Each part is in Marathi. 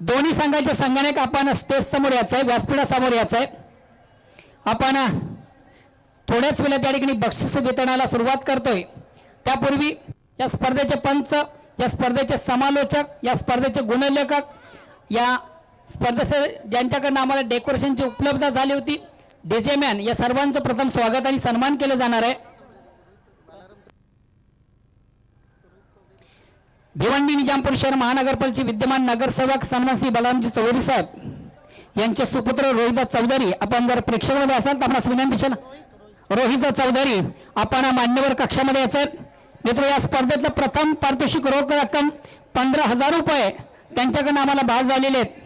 दोन्ही संघाचे संगणक आपण स्टेज समोर यायचं आहे, व्यासपीठासमोर यायचं आहे. आपण थोड्याच वेळात या ठिकाणी बक्षीस वितरणाला सुरुवात करतोय. त्यापूर्वी या स्पर्धेचे पंच, या स्पर्धेचे समालोचक, या स्पर्धेचे गुणलेखक, या स्पर्धेचे ज्यांच्याकडून आम्हाला डेकोरेशनची उपलब्ध झाली होती, डीजे मॅन, या सर्वांचं प्रथम स्वागत आणि सन्मान केलं जाणार आहे. भिवंडी निजामपूर शहर महानगरपालिकेचे विद्यमान नगरसेवक सन्मान श्री बलरामजी चौधरी साहेब यांचे सुपुत्र रोहिदास चौधरी, आपण जर प्रेक्षकांमध्ये असाल तर आपणास विनंती आहे. रोहिदास चौधरी, आपण मान्यवर कक्षामध्ये यायचं. मित्र, या स्पर्धेतलं प्रथम पारितोषिक रोख रक्कम 15,000 रुपये त्यांच्याकडून आम्हाला बाद झालेले आहेत.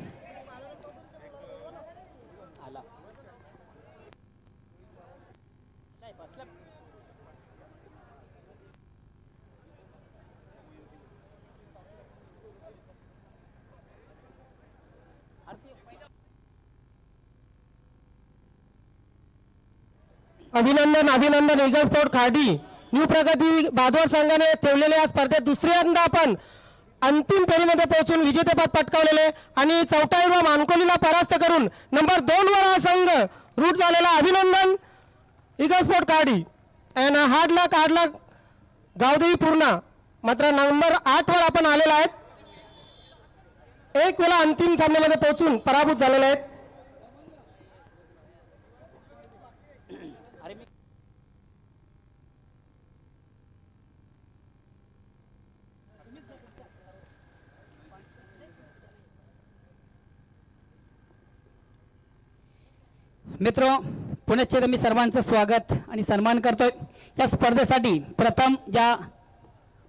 अभिनंदन अभिनंदन. ईगल स्पोर्ट खाडी न्यू प्रगती बादवर संघाने ठेवलेल्या या स्पर्धेत दुसऱ्यांदा आपण अंतिम फेरीमध्ये पोहोचून विजेतेपद पटकावलेले आणि चौटाईवर मानकोलीला परास्त करून नंबर 2 वर हा संघ रूट झालेला. अभिनंदन ईगल स्पोर्ट खाडी. अँड हार्ड लक गावदेवी पूर्णा. मात्र नंबर 8 वर आपण आलेला आहेत. एक वेळा अंतिम सामन्यामध्ये पोहोचून पराभूत झालेले आहेत. मित्र, पुनश्च मी सर्वांचं स्वागत आणि सन्मान करतोय. या स्पर्धेसाठी प्रथम ज्या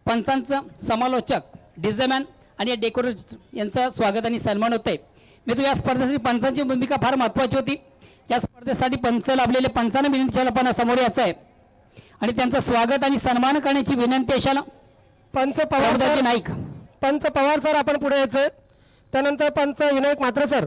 पंचांचं समालोचक, डिझायमॅन आणि डेकोरेटर यांचं स्वागत आणि सन्मान होते. मित्र, या स्पर्धेसाठी पंचांची भूमिका फार महत्त्वाची होती. या स्पर्धेसाठी पंच लाभलेले पंचांना विनंती आपण समोर यायचं आहे आणि त्यांचं स्वागत आणि सन्मान करण्याची विनंती अशाला पंच पवार नाईक. पंच पवार सर आपण पुढे यायचं. त्यानंतर पंच विनायक मात्र सर.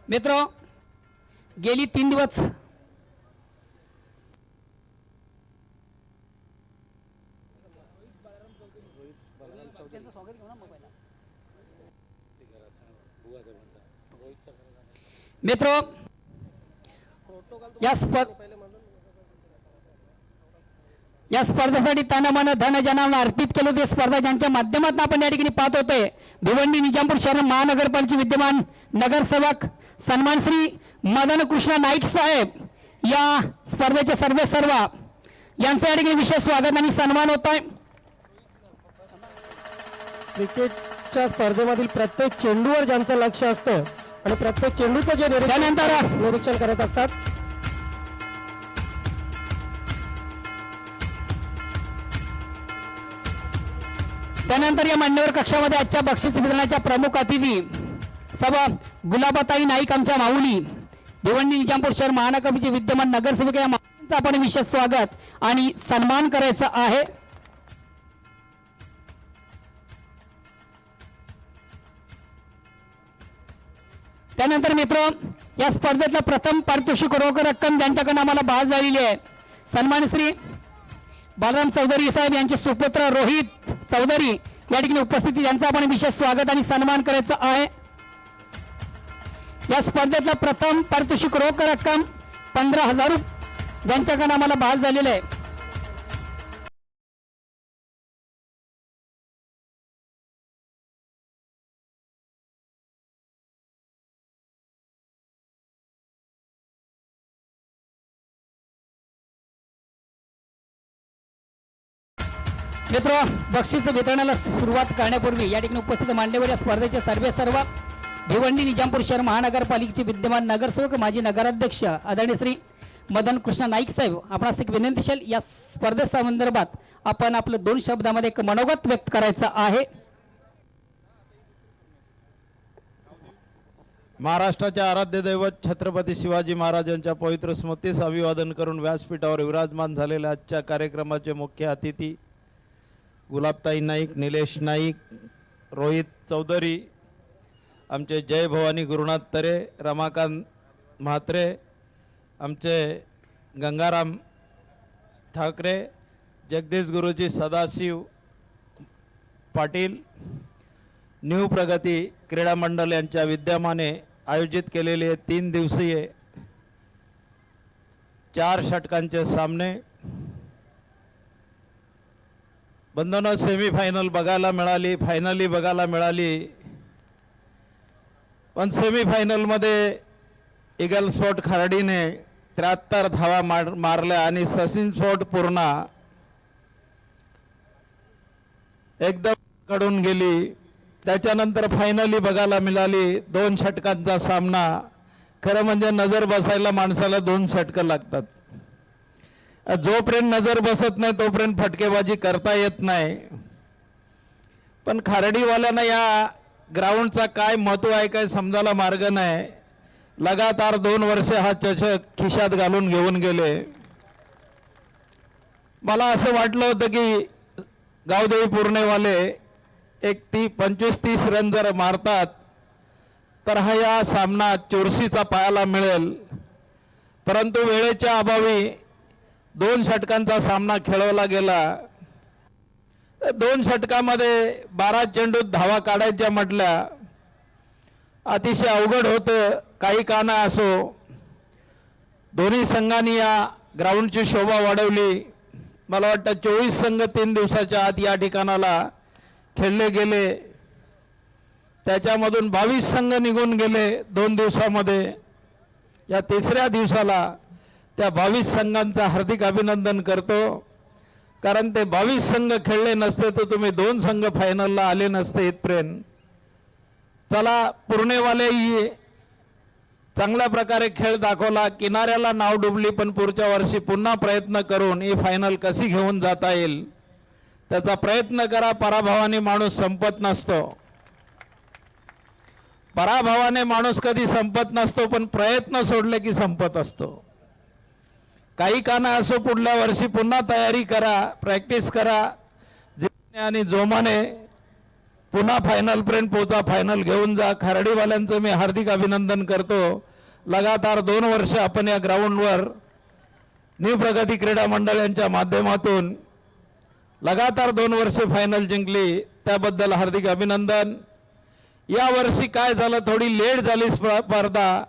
मित्र, गेली 3 दिवस मित्र या स्पर्धेसाठी तन मन धन जनाला अर्पित केलं होते. स्पर्धा ज्यांच्या माध्यमातून आपण या ठिकाणी पाहत होते, भिवंडी निजामपूर शहर महानगरपालिकेचे विद्यमान नगरसेवक सन्मान श्री मदन कृष्ण नाईक साहेब या स्पर्धेचे सर्व यांचं या ठिकाणी विशेष स्वागत आणि सन्मान होत आहे. क्रिकेटच्या स्पर्धेमधील प्रत्येक चेंडूवर ज्यांचं लक्ष असतं आणि प्रत्येक चेंडूचं जे निरीक्षण करत असतात, त्यानंतर या मान्यवर कक्षामध्ये आजच्या बक्षीस वितरणाच्या प्रमुख अतिथी सभा गुलाबाताई नाईक आमच्या माऊली भिवंडी निजामपूर शहर महानगरपालिकेचे विद्यमान नगरसेवक या माऊलींचं आपण विशेष स्वागत आणि सन्मान करायचा आहे. त्यानंतर मित्र, या स्पर्धेतलं प्रथम पारितोषिक रोख रक्कम ज्यांच्याकडून आम्हाला बहाल झालेली आहे, सन्मान श्री बालराम चौधरी साहेब यांचे सुपुत्र रोहित चौधरी या ठिकाणी उपस्थिती, यांचं आपण विशेष स्वागत आणि सन्मान करायचं आहे. या स्पर्धेतलं प्रथम पारितोषिक रोख रक्कम 15,000 ज्यांच्याकडून आम्हाला बहाल झालेलं आहे. मित्र, बक्षीस वितरणाला सुरुवात करण्यापूर्वी या ठिकाणी उपस्थित मान्यवर या स्पर्धेचे सर्व भिवंडी निजामपूर शहर महानगरपालिकेचे विद्यमान नगरसेवक माजी नगराध्यक्ष आदरणीय श्री मदन कृष्ण नाईक साहेब, आपणास एक विनंतीशील या स्पर्धेसंदर्भात आपण आपलं 2 शब्दामध्ये एक मनोगत व्यक्त करायचं आहे. महाराष्ट्राच्या आराध्य दैवत छत्रपती शिवाजी महाराजांच्या पवित्र स्मृतीस अभिवादन करून व्यासपीठावर विराजमान झालेल्या आजच्या कार्यक्रमाचे मुख्य अतिथी गुलाबताई नाईक, निलेश नाईक, रोहित चौधरी, आमचे जय भवानी गुरुनाथ तरे, रमाकांत म्हात्रे, आमचे गंगाराम ठाकरे, जगदीश गुरुजी सदाशिव पाटील, न्यू प्रगती क्रीडा मंडळ यांच्या विद्यमाने आयोजित केलेले 3 दिवसीय 4 षटकांचे सामने, बंधनं सेमीफायनल बघायला मिळाली, फायनली बघायला मिळाली, पण सेमीफायनलमध्ये ईगल स्पोर्ट खर्डीने 73 धावा मारल्या आणि सचिन स्पोर्ट पूर्ण एकदम कडून गेली. त्याच्यानंतर फायनली बघायला मिळाली 2 षटकांचा सामना. खरं म्हणजे नजर बसायला माणसाला 2 षटकं लागतात. जोपर्यंत नजर बसत नाही तोपर्यंत फटकेबाजी करता येत नाही. पण खारडीवाल्यांना या ग्राउंडचा काय महत्व आहे काय समजायला मार्ग नाही. लगातार 2 वर्षे हा चषक खिशात घालून घेऊन गेले. मला असं वाटलं होतं की गावदेवी पूर्णेवाले 25-30 रन जर मारतात तर हा या सामना चुरशीचा पाहायला मिळेल. परंतु वेळेच्या अभावी 2 षटकांचा सामना खेळवला गेला. 2 षटकामध्ये 12 चेंडूत धावा काढायच्या म्हटल्या अतिशय अवघड होतं. काही काना असो, दोन्ही संघांनी या ग्राउंडची शोभा वाढवली. मला वाटतं 24 संघ 3 दिवसाच्या आत या ठिकाणाला खेळले गेले. त्याच्यामधून 22 संघ निघून गेले 2 दिवसामध्ये. या 3ऱ्या दिवसाला त्या 22 संघांचा हार्दिक अभिनंदन करतो. कारण ते 22 संघ खेळले नसते तर तुम्ही 2 संघ फायनलला आले नसते इथपर्यंत. चला, पुरणेवालेही चांगल्या प्रकारे खेळ दाखवला, किनाऱ्याला नाव डुबली, पण पुढच्या वर्षी पुन्हा प्रयत्न करून ही फायनल कशी घेऊन जाता येईल त्याचा प्रयत्न करा. पराभवाने माणूस संपत नसतो. पराभवाने माणूस कधी संपत नसतो, पण प्रयत्न सोडले की संपत असतो. काही काना असो, पुढल्या वर्षी पुन्हा तयारी करा, प्रॅक्टिस करा, जिद्दीने आणि जोमाने पुन्हा फायनलपर्यंत पोचा, फायनल घेऊन जा. खराडीवाल्यांचं मी हार्दिक अभिनंदन करतो. लगातार 2 वर्ष आपण या ग्राउंडवर न्यू प्रगती क्रीडा मंडळ यांच्या माध्यमातून लगातार 2 वर्षे फायनल जिंकली, त्याबद्दल हार्दिक अभिनंदन. या वर्षी काय झालं, थोडी लेट झाली स्पर्धा.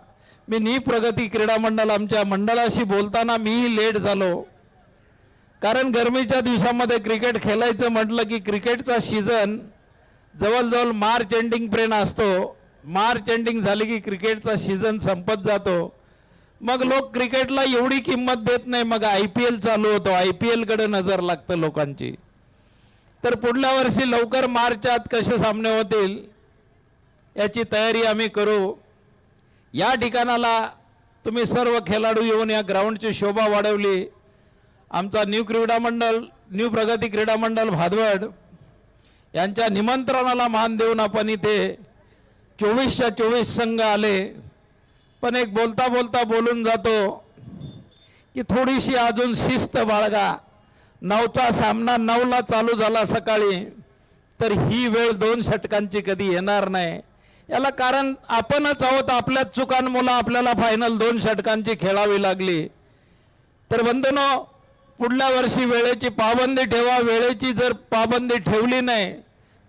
मी न्यू प्रगती क्रीडा मंडळ आमच्या मंडळाशी बोलताना मीही लेट झालो, कारण गरमीच्या दिवसामध्ये क्रिकेट खेळायचं म्हटलं की क्रिकेटचा सीझन जवळजवळ मार्च एंडिंग पर्यंत असतो. मार्च एंडिंग झाली की क्रिकेटचा सीझन संपत जातो. मग लोक क्रिकेटला एवढी किंमत देत नाही. मग IPL चालू होतो, IPL कडे नजर लागतं लोकांची. तर पुढल्या वर्षी लवकर मार्चात कसे सामने होतील याची तयारी आम्ही करू. या ठिकाणाला तुम्ही सर्व खेळाडू येऊन या ग्राउंडची शोभा वाढवली. आमचा न्यू प्रगती क्रीडा मंडळ भादवड यांच्या निमंत्रणाला मान देऊन आपण इथे 24च्या 24 संघ आले. पण एक बोलता बोलता बोलून जातो की थोडीशी अजून शिस्त बाळगा. 9चा सामना 9ला चालू झाला सकाळी, तर ही वेळ 2 षटकांची कधी येणार नाही. याला कारण आपणच आहोत. आपल्याच चुकांमुळे आपल्याला फायनल 2 षटकांची खेळावी लागली. तर बंधूंनो, पुढल्या वर्षी वेळेची पाबंदी ठेवा. वेळेची जर पाबंदी ठेवली नाही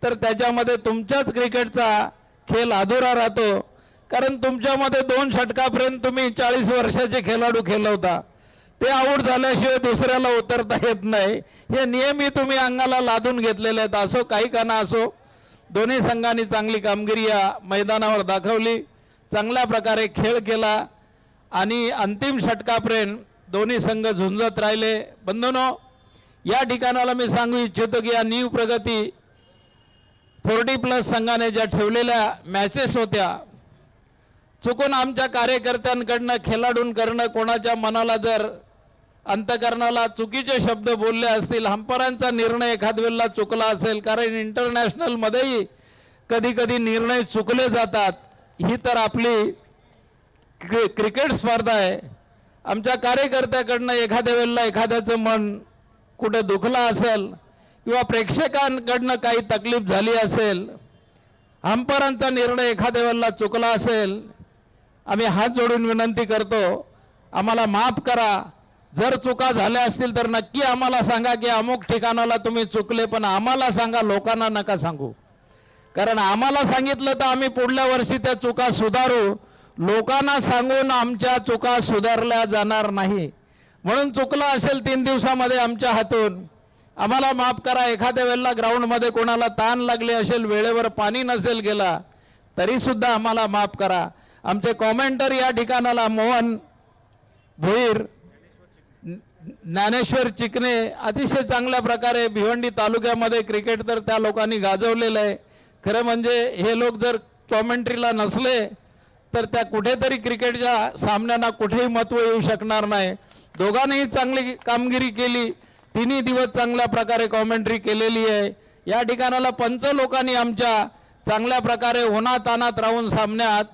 तर त्याच्यामध्ये तुमच्याच क्रिकेटचा खेळ अधुरा राहतो. कारण तुमच्यामध्ये 2 षटकापर्यंत तुम्ही 40 वर्षाचे खेळाडू खेळवता, ते आऊट झाल्याशिवाय दुसऱ्याला उतरता येत नाही. हे नियमही तुम्ही अंगाला लादून घेतलेले आहेत. असो काही का ना असो, दोन्ही संघांनी चांगली कामगिरी या मैदानावर दाखवली, चांगल्या प्रकारे खेळ केला आणि अंतिम षटकापर्यंत दोन्ही संघ झुंजत राहिले. बंधूंनो, या ठिकाणाला मी सांगू इच्छितो की या न्यू प्रगती 40+ संघाने ज्या ठेवलेल्या मॅचेस होत्या, चुकून आमच्या कार्यकर्त्यांकडनं खेळाडूंकडनं कोणाच्या मनाला जर अंतकरणाला चुकीचे शब्द बोलले असतील, हंपरांचा निर्णय एखाद वेळेला चुकला असेल, कारण इंटरनॅशनलमध्येही कधी कधी निर्णय चुकले जातात. ही तर आपली क्रिकेट स्पर्धा आहे. आमच्या कार्यकर्त्याकडनं एखाद्या वेळेला एखाद्याचं मन कुठे दुखलं असेल किंवा प्रेक्षकांकडनं काही तकलीफ झाली असेल, हंपरांचा निर्णय एखाद्या वेळेला चुकला असेल, आम्ही हात जोडून विनंती करतो, आम्हाला माफ करा. जर चुका झाल्या असतील तर नक्की आम्हाला सांगा की अमुक ठिकाणाला तुम्ही चुकले, पण आम्हाला सांगा, लोकांना नका सांगू. कारण आम्हाला सांगितलं तर आम्ही पुढल्या वर्षी त्या चुका सुधारू. लोकांना सांगून आमच्या चुका सुधारल्या जाणार नाही. म्हणून चुकला असेल 3 दिवसामध्ये आमच्या हातून, आम्हाला माफ करा. एखाद्या वेळेला ग्राउंडमध्ये कोणाला ताण लागले असेल, वेळेवर पाणी नसेल गेला, तरी सुद्धा आम्हाला माफ करा. आमचे कॉमेंटर या ठिकाणाला मोहन भोईर, ज्ञानेश्वर चिकणे, अतिशय चांगल्या प्रकारे भिवंडी तालुक्यामध्ये क्रिकेट तर त्या लोकांनी गाजवलेलं आहे. खरं म्हणजे हे लोक जर कॉमेंट्रीला नसले तर त्या कुठेतरी क्रिकेटच्या सामन्यांना कुठेही महत्त्व येऊ शकणार नाही. दोघांनीही चांगली कामगिरी केली. 3 दिवस चांगल्या प्रकारे कॉमेंट्री केलेली आहे. या ठिकाणाला पंच लोकांनी आमच्या चांगल्या प्रकारे उन्हातानात राहून सामन्यात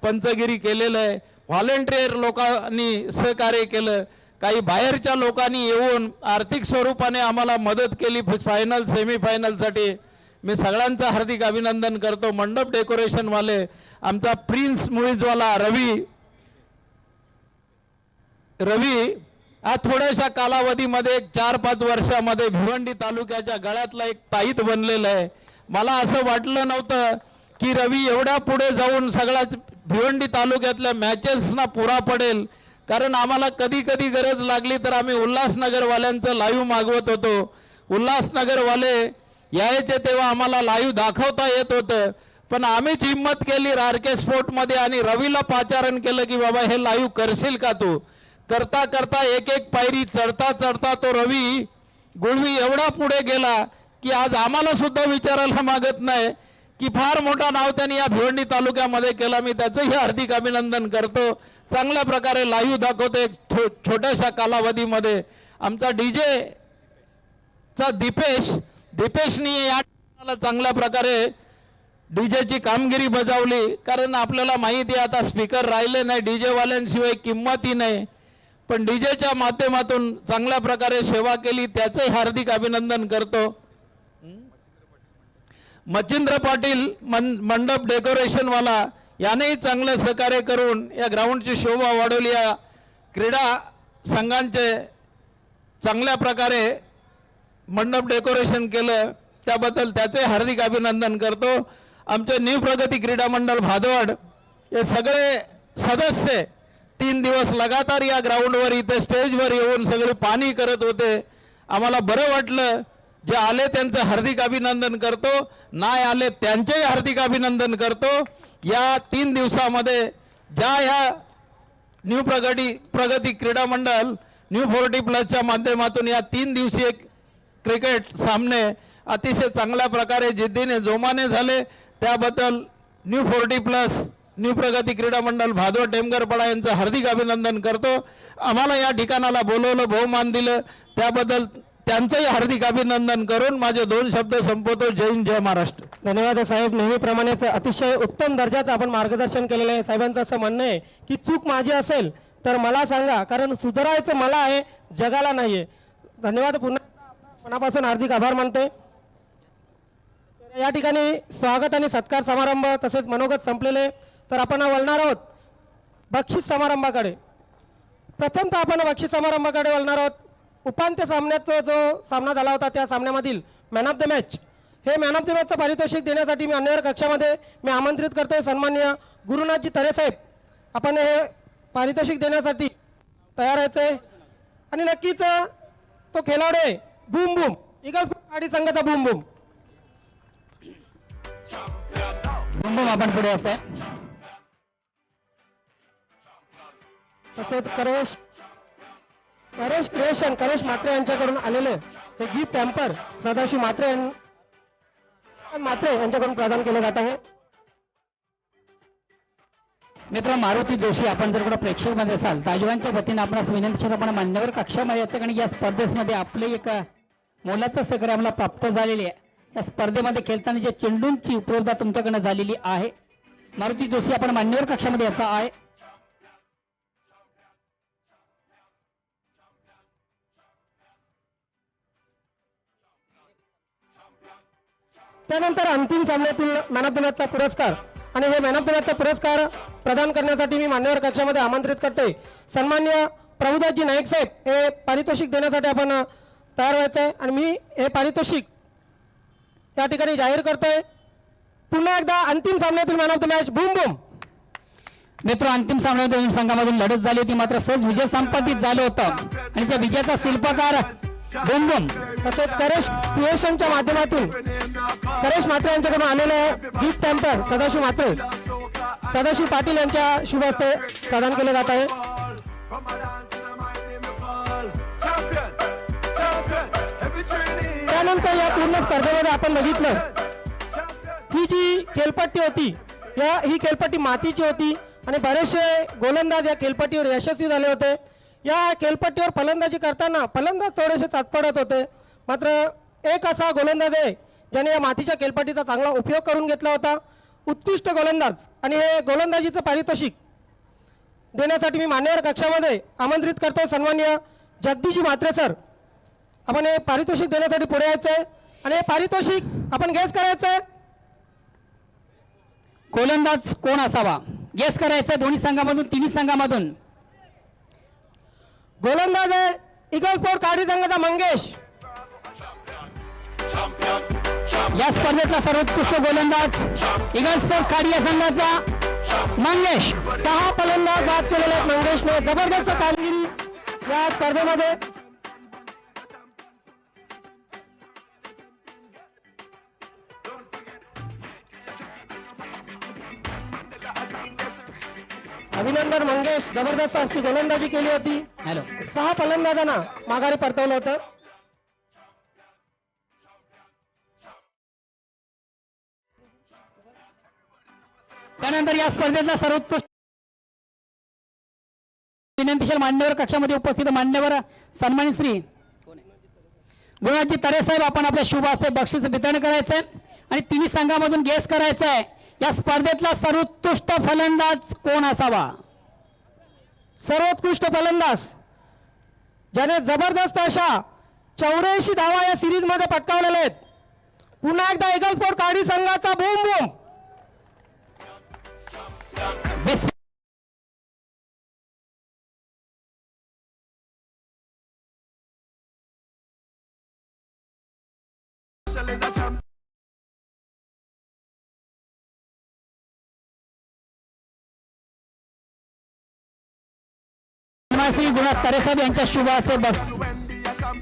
पंचगिरी केलेलं आहे. व्हॉलेंटियर लोकांनी सहकार्य केलं. काही बाहेरच्या लोकांनी येऊन आर्थिक स्वरूपाने आम्हाला मदत केली फायनल सेमीफायनलसाठी. मी सगळ्यांचं हार्दिक अभिनंदन करतो. मंडप डेकोरेशनवाले, आमचा प्रिन्स मुळीजवाला रवी हा थोड्याशा कालावधीमध्ये 4-5 वर्षामध्ये भिवंडी तालुक्याच्या गळ्यातला एक ताईत बनलेला आहे. मला असं वाटलं नव्हतं की रवी एवढ्या पुढे जाऊन सगळ्याच भिवंडी तालुक्यातल्या मॅचेसना पुरा पडेल. कारण आम्हाला कधी कधी गरज लागली तर आम्ही उल्हासनगरवाल्यांचं लाईव्ह मागवत होतो. उल्हासनगरवाले यायचे तेव्हा आम्हाला लाईव्ह दाखवता येत होतं, पण आम्हीच हिंमत केली RK स्पोर्टमध्ये आणि रवीला पाचारण केलं की बाबा हे लाईव्ह करशील का तू. करता करता एक एक पायरी चढता चढता तो रवी गुळवी एवढा पुढे गेला की आज आम्हाला सुद्धा विचारायला मागत नाही की फार मोठा नाव त्यांनी या भिवंडी तालुक्यामध्ये केला. मी त्याचंही हार्दिक अभिनंदन करतो. चांगल्या प्रकारे लाईव्ह दाखवतो एक छोट्याशा कालावधीमध्ये. आमचा DJ चा दीपेशनी या चांगल्या प्रकारे डीजेची कामगिरी बजावली. कारण आपल्याला माहिती आहे आता स्पीकर राहिले नाही, DJ वाल्यांशिवाय किंमतही नाही, पण डीजेच्या माध्यमातून चांगल्या प्रकारे सेवा केली, त्याचंही हार्दिक अभिनंदन करतो. मच्छिंद्र पाटील मंडप डेकोरेशनवाला यानेही चांगलं सहकार्य करून या ग्राउंडची शोभा वाढवली. या क्रीडा संघांचे चांगल्या प्रकारे मंडप डेकोरेशन केलं त्याबद्दल त्याचे हार्दिक अभिनंदन करतो. आमचे न्यू प्रगती क्रीडा मंडळ भादवड हे सगळे सदस्य 3 दिवस लगातार या ग्राउंडवर इथे स्टेजवर येऊन सगळे पाणी करत होते. आम्हाला बरं वाटलं. जे आले त्यांचं हार्दिक अभिनंदन करतो, नाही आले त्यांचेही हार्दिक अभिनंदन करतो. या 3 दिवसामध्ये ज्या ह्या न्यू प्रगती क्रीडा मंडळ न्यू 40+ माध्यमातून या 3 दिवसीय क्रिकेट सामने अतिशय चांगल्या प्रकारे जिद्दीने जोमाने झाले त्याबद्दल न्यू 40+ न्यू प्रगती क्रीडा मंडळ भादवड टेमगरपाडा यांचं हार्दिक अभिनंदन करतो. आम्हाला या ठिकाणाला बोलवलं, बहुमान दिलं त्याबद्दल त्यांचंही हार्दिक अभिनंदन करून माझे 2 शब्द संपवतो. जय हिंद, जय महाराष्ट्र. धन्यवाद साहेब. नेहमीप्रमाणेच अतिशय उत्तम दर्जाचं आपण मार्गदर्शन केलेलं आहे. साहेबांचं असं म्हणणं आहे की चूक माझी असेल तर मला सांगा, कारण सुधारायचं मला आहे, जगाला नाही आहे. धन्यवाद. पुन्हा मनापासून हार्दिक आभार मानते. या ठिकाणी स्वागत आणि सत्कार समारंभ तसेच मनोगत संपलेले. तर आपण वळणार आहोत बक्षीस समारंभाकडे. प्रथमतः आपण बक्षीस समारंभाकडे वळणार आहोत. उपांत्य सामन्याचा जो सामना झाला होता त्या सामन्यामधील मॅन ऑफ द मॅच, हे मॅन ऑफ द मॅचचं पारितोषिक देण्यासाठी मी अन्यवर कक्षामध्ये मी आमंत्रित करतोय सन्माननीय गुरुनाथजी तरेसाहेब. आपण हे पारितोषिक देण्यासाठी तयार व्हायचे आणि नक्कीच तो खेळाडू आहे बूम बूम, इगल्स पार्टी संघाचा बूम बूम. बूम आपण पुढे यायचंय. तसेच करेश क्रिएशन करेश म्हात्रे यांच्याकडून आलेले हे गिफ्ट हॅम्पर सदाशिव म्हात्रे यांच्याकडून प्रदान केले जात आहे. मित्र मारुती जोशी, आपण जर कुठं प्रेक्षकमध्ये असाल ताजवानच्या वतीने आपणास विनंती आपण मान्यवर कक्षामध्ये याचं, कारण या स्पर्धेमध्ये आपले एक मोलाचं सहकार्य आम्हाला प्राप्त झालेले आहे. या स्पर्धेमध्ये खेळताना जे चेंडूंची उपलब्धता तुमच्याकडनं झालेली आहे. मारुती जोशी, आपण मान्यवर कक्षामध्ये याचा आहे. त्यानंतर अंतिम सामन्यातील मॅन ऑफ द मॅचचा पुरस्कार आणि हे मॅन ऑफ द मॅचचा पुरस्कार प्रदान करण्यासाठी मी मान्यवर कक्षामध्ये आमंत्रित करतोय सन्माननीय प्रभुदासजी नाईक साहेब. हे पारितोषिक देण्यासाठी आपण तयार व्हायचं आहे आणि मी हे पारितोषिक या ठिकाणी जाहीर करतोय. पुन्हा एकदा अंतिम सामन्यातील man of the match boom boom. मित्र, अंतिम सामन्यात दोन संघामधून लढत झाली होती, मात्र सहज विजय संपादित झालं होतं आणि त्या विजयाचा शिल्पकार बूम बूम तसेच करेश क्रिएशनच्या माध्यमातून करेश म्हात्रे यांच्याकडून आलेले गिफ्ट हॅम्पर सदाशिव पाटील यांच्या शुभ हस्ते प्रदान केले जात आहे. त्यानंतर या पूर्ण स्पर्धेमध्ये आपण बघितलं ही जी खेळपट्टी होती ही खेळपट्टी मातीची होती आणि बरेचसे गोलंदाज या खेळपट्टीवर यशस्वी झाले होते. या खेळपट्टीवर फलंदाजी करताना फलंदाज थोडेसे चाचपडत होते, मात्र एक असा गोलंदाज आहे ज्याने या मातीच्या खेळपट्टीचा चांगला उपयोग करून घेतला होता, उत्कृष्ट गोलंदाज. आणि हे गोलंदाजीचं पारितोषिक देण्यासाठी मी मान्यवर कक्षामध्ये आमंत्रित करतो सन्माननीय जगदीशजी म्हात्रे सर. आपण हे पारितोषिक देण्यासाठी पुढे यायचं आहे आणि हे पारितोषिक आपण गेस करायचं आहे. गोलंदाज कोण असावा गेस करायचं दोन्ही संघामधून, तिन्ही संघामधून. गोलंदाज आहे इगल स्पोर्ट काडी संघाचा मंगेश. या स्पर्धेतला सर्वोत्कृष्ट गोलंदाज इगल स्पोर्ट्स खाडी या संघाचा मंगेश. 6 फलंदाज बाद केलेले आहेत मंगेशने. जबरदस्त कामगिरी या स्पर्धेमध्ये. अभिनंदन मंगेश, जबरदस्त अशी गोलंदाजी केली होती. हॅलो, 6 फलंदाजांना माघारी परतवलं होतं. त्यानंतर या स्पर्धेतला सर्वोत्कृष्ट विनंतीशील मान्यवर कक्षामध्ये उपस्थित मान्यवर सन्मानित श्री गुरुनाथजी तरेसाहेब, आपण आपल्या शुभ हस्ते बक्षीस वितरण करायचंय आणि तिन्ही संघामधून गेस करायचंय या स्पर्धेतला सर्वोत्कृष्ट फलंदाज कोण असावा. सर्वोत्कृष्ट फलंदाज ज्याने जबरदस्त अशा 84 धावा या सिरीजमध्ये पटकावलेल्या आहेत. पुन्हा एकदा इगल स्पोर्ट खाडी संघाचा boom boom. Best Shri Gurunath तारेसाहेब यांच्या शुभ हस्ते बक्षीस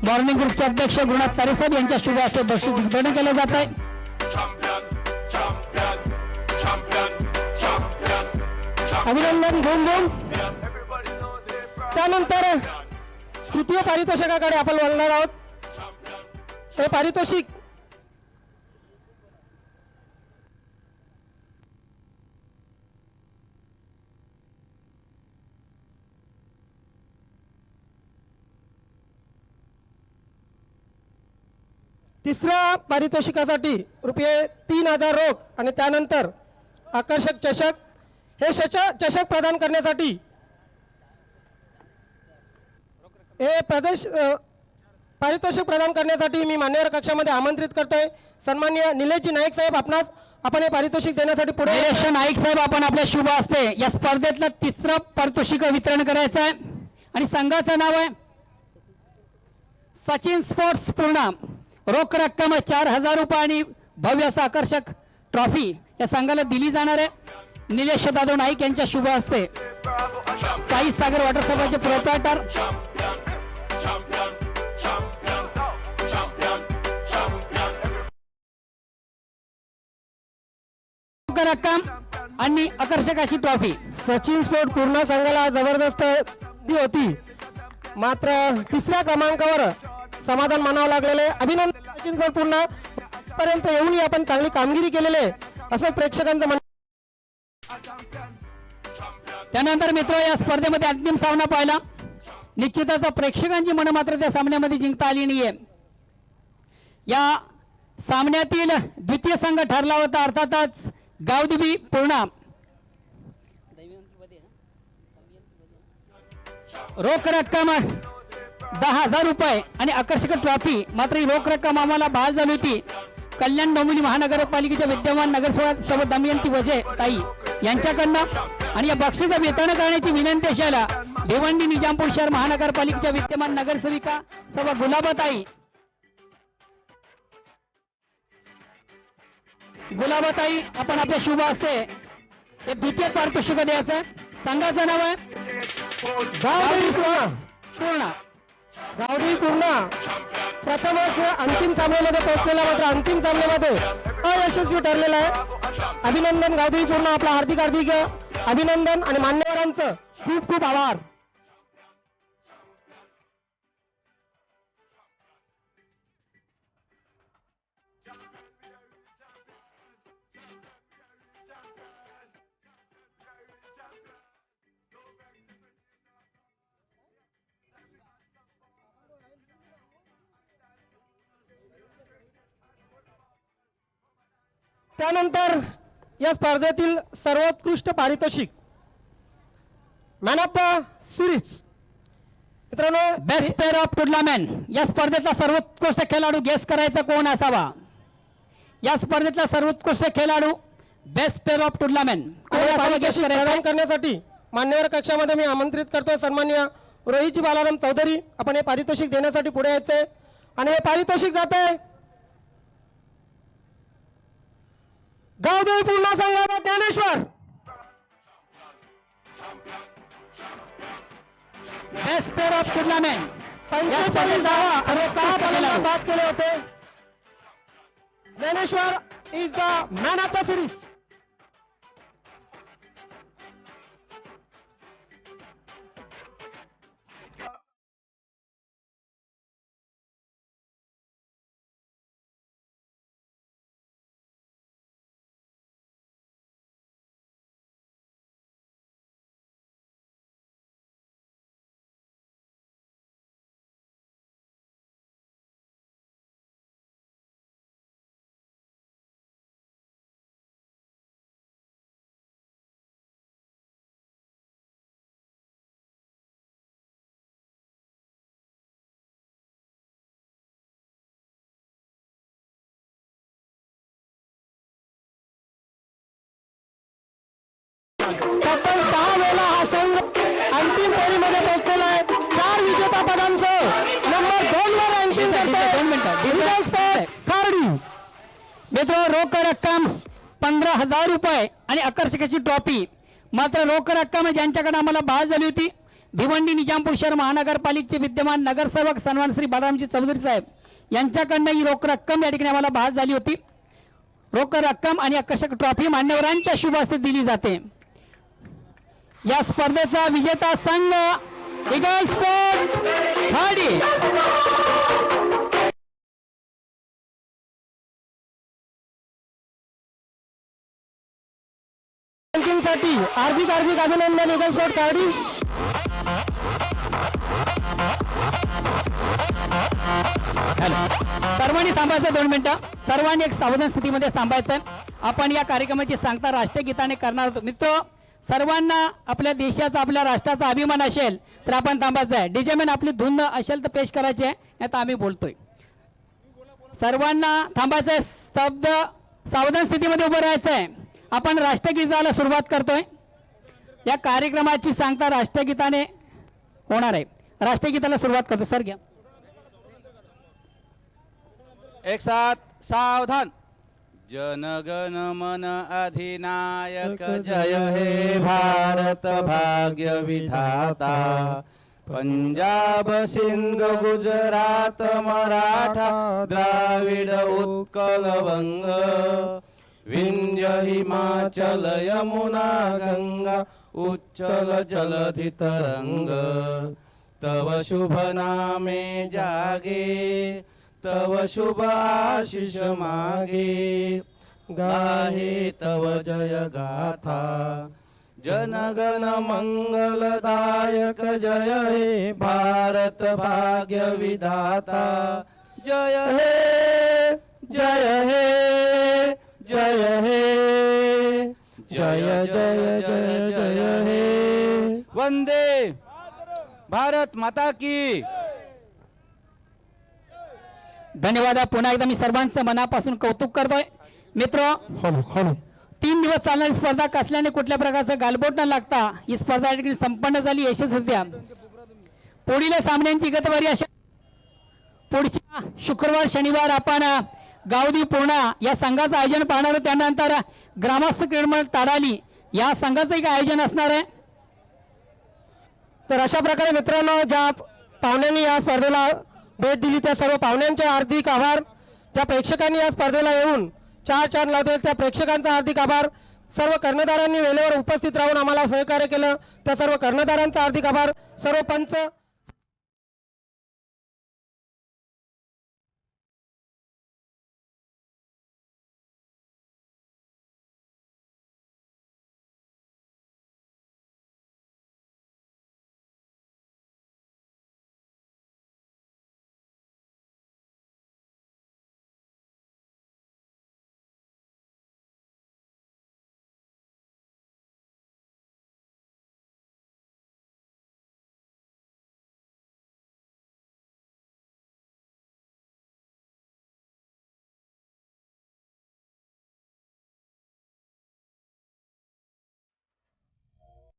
मॉर्निंग ग्रुपचे अध्यक्ष गुरुनाथ तारेसाहेब यांच्या शुभ हस्ते बक्षीस वितरण केलं जात आहे. अभिनंदन बूम बूम. त्यानंतर तृतीय पारितोषिकाकडे आपण वळणार आहोत. हे पारितोषिक तिसऱ्या पारितोषिकासाठी ₹3000 रोख आणि त्यानंतर आकर्षक चषक. हे चषक प्रदान करण्यासाठी पारितोषिक प्रदान करण्यासाठी मी मान्यवर कक्षामध्ये आमंत्रित करतोय सन्माननीय निलेशजी नाईक साहेब. आपण हे पारितोषिक देण्यासाठी पुढे निलेश नाईक साहेब आपण आपल्या शुभ हस्ते या स्पर्धेतलं तिसरं पारितोषिक वितरण करायचं आहे आणि संघाचं नाव आहे सचिन स्पोर्ट्स पूर्णा. रोख रक्कम 4000 रुपये आणि भव्य असं आकर्षक ट्रॉफी या संघाला दिली जाणार आहे. निलेश दादो नाईक यांच्या शुभ हस्ते साई सागर वॉटर सभाचे प्रोप्रायटर रक्कम आणि आकर्षक अशी ट्रॉफी. सचिन स्पोर्ट पूर्णा संघाला जबरदस्त ती होती, मात्र तिसऱ्या क्रमांकावर समाधान मानावं लागलेले. अभिनंदन सचिन स्पोर्ट पूर्णा पर्यंत येऊनही आपण चांगली कामगिरी केलेली आहे असं प्रेक्षकांचं म्हणणं. त्यानंतर मित्र या स्पर्धेमध्ये अंतिम सामना पाहिला. निश्चितच प्रेक्षकांची मन मात्र त्या सामन्यामध्ये जिंकता आली नाहीये. या सामन्यातील द्वितीय संघ ठरला होता अर्थातच गावदेवी पूर्णा. रोख रक्कम 10,000 रुपये आणि आकर्षक ट्रॉफी. मात्र ही रोख रक्कम आम्हाला बहाल झाली होती कल्याण डोंबिवली महानगरपालिकेच्या विद्यमान नगरसेवक दमयंती वजे ताई यांच्याकडनं. आणि या बक्षीचं वितरण करण्याची विनंती अशाला भिवंडी निजामपूर शहर महानगरपालिकेच्या विद्यमान नगरसेविका सव गुलाबाताई. गुलाबाताई आपण आपल्या शुभ हस्ते हे द्वितीय पारितोषिक द्यायचं. संघाचं नाव आहे गावदेवी पूर्णा. गावदेवी पूर्णा प्रथमच अंतिम सामन्यामध्ये पोहोचलेला, मात्र अंतिम सामन्यामध्ये अयशस्वी ठरलेला आहे. अभिनंदन गावदेवी पूर्णा, आपला हार्दिक हार्दिक अभिनंदन आणि मान्यवरांचं खूप खूप आभार. त्यानंतर या स्पर्धेतील सर्वोत्कृष्ट पारितोषिक मॅन ऑफ द सिरीज. मित्रांनो, बेस्ट प्लेअर ऑफ टुर्नामेंट. या स्पर्धेतला सर्वोत्कृष्ट खेळाडू गेस करायचा कोण असावा. या स्पर्धेतला सर्वोत्कृष्ट खेळाडू बेस्ट प्लेअर ऑफ टुर्नामेंट पारितोषिक प्रदान करण्यासाठी मान्यवर कक्षामध्ये मी आमंत्रित करतो सन्माननीय रोहितजी बालाराम चौधरी. आपण हे पारितोषिक देण्यासाठी पुढे यायचंय आणि हे पारितोषिक जात आहे गावदेवी पूर्णा संघाचा Dnyaneshwar. Best player of tournament 45 धावा आणि 6 बॉलांना बाद केले होते. Dnyaneshwar is the man of the series. तब्बल 6 वेळा हा संघ अंतिम फेरीमध्ये पोहोचलेला आहे. 4 विजेता पदांसह नंबर 2 वर रँकिंग दोन मिनिटं. Eagle sport Khardi. मित्र रोख रक्कम 15,000 रुपये आणि आकर्षकाची ट्रॉफी. मात्र रोख रक्कम ज्यांच्याकडे आम्हाला बहाल झाली होती, भिवंडी निजामपूर शहर महानगरपालिकेचे विद्यमान नगरसेवक सन्मान श्री बाळरामजी चौधरी साहेब यांच्याकडनं ही रोख रक्कम या ठिकाणी आम्हाला बहाल झाली होती. रोख रक्कम आणि आकर्षक ट्रॉफी मान्यवरांच्या शुभ हस्ते दिली जाते. या स्पर्धेचा विजेता संघ ईगल स्पोर्ट खाडी. रँकिंगसाठी हार्दिक अभिनंदन ईगल स्पोर्ट खार्डी. सर्वांनी थांबायचं 2 मिनिटं. सर्वांनी एक सावधान स्थितीमध्ये थांबायचं. आपण या कार्यक्रमाची सांगता राष्ट्रीय गीताने करणार होतो. मित्र सर्वांना आपल्या देशाचा आपल्या राष्ट्राचा अभिमान असेल तर आपण थांबायचं आहे. डीजेमॅन आपली धुंद असेल तर पेश करायची आहे, नाही तर आम्ही बोलतोय. सर्वांना थांबायचं आहे. स्तब्ध सावधान स्थितीमध्ये उभं राहायचं आहे. आपण राष्ट्रगीताला सुरुवात करतोय. या कार्यक्रमाची सांगता राष्ट्रगीताने होणार आहे. राष्ट्रगीताला सुरुवात करतो. सर घ्या. एक साथ सावधान. जनगण मन अधिनायक जय हे भारत भाग्य विधाता. पंजाब सिंध गुजरात मराठा द्राविड उत्कल वंग. विंध्य हिमाचल यमुना गंगा उच्चल जलधि तरंग. तव शुभ नामे जागे तव शुभ आशीष मागे. गाहे तव जय गाथा. जनगण मंगलदायक जय हे भारत भाग्य विधाता. जय हे जय हे जय हे जय जय जय जय हे. वंदे भारत माता की. धन्यवाद. पुन्हा एकदा मी सर्वांचं मनापासून कौतुक करतोय. मित्र 3 दिवस चालणारी स्पर्धा कसल्याने कुठल्या प्रकारचं गालबोट न लागता ही स्पर्धा या ठिकाणी संपन्न झाली यशस्वीरित्या. पुढील सामन्यांची गतवारी अशा पुढच्या शुक्रवार शनिवार आपण गावदी पूर्णा या संघाचं आयोजन पाहणार आहोत. त्यानंतर ग्रामस्थ क्रीडमंडळ ताडाली या संघाचं एक आयोजन असणार आहे. तर अशा प्रकारे मित्रांनो, ज्या पाहुण्यांनी या स्पर्धेला भेट दिली त्या सर्व पाहुण्यांचे हार्दिक आभार. त्या प्रेक्षकांनी या स्पर्धेला येऊन 4 चांद लावतील त्या प्रेक्षकांचा हार्दिक आभार. सर्व कर्णधारांनी वेळेवर उपस्थित राहून आम्हाला सहकार्य केलं त्या सर्व कर्णधारांचा हार्दिक आभार. सर्व पंच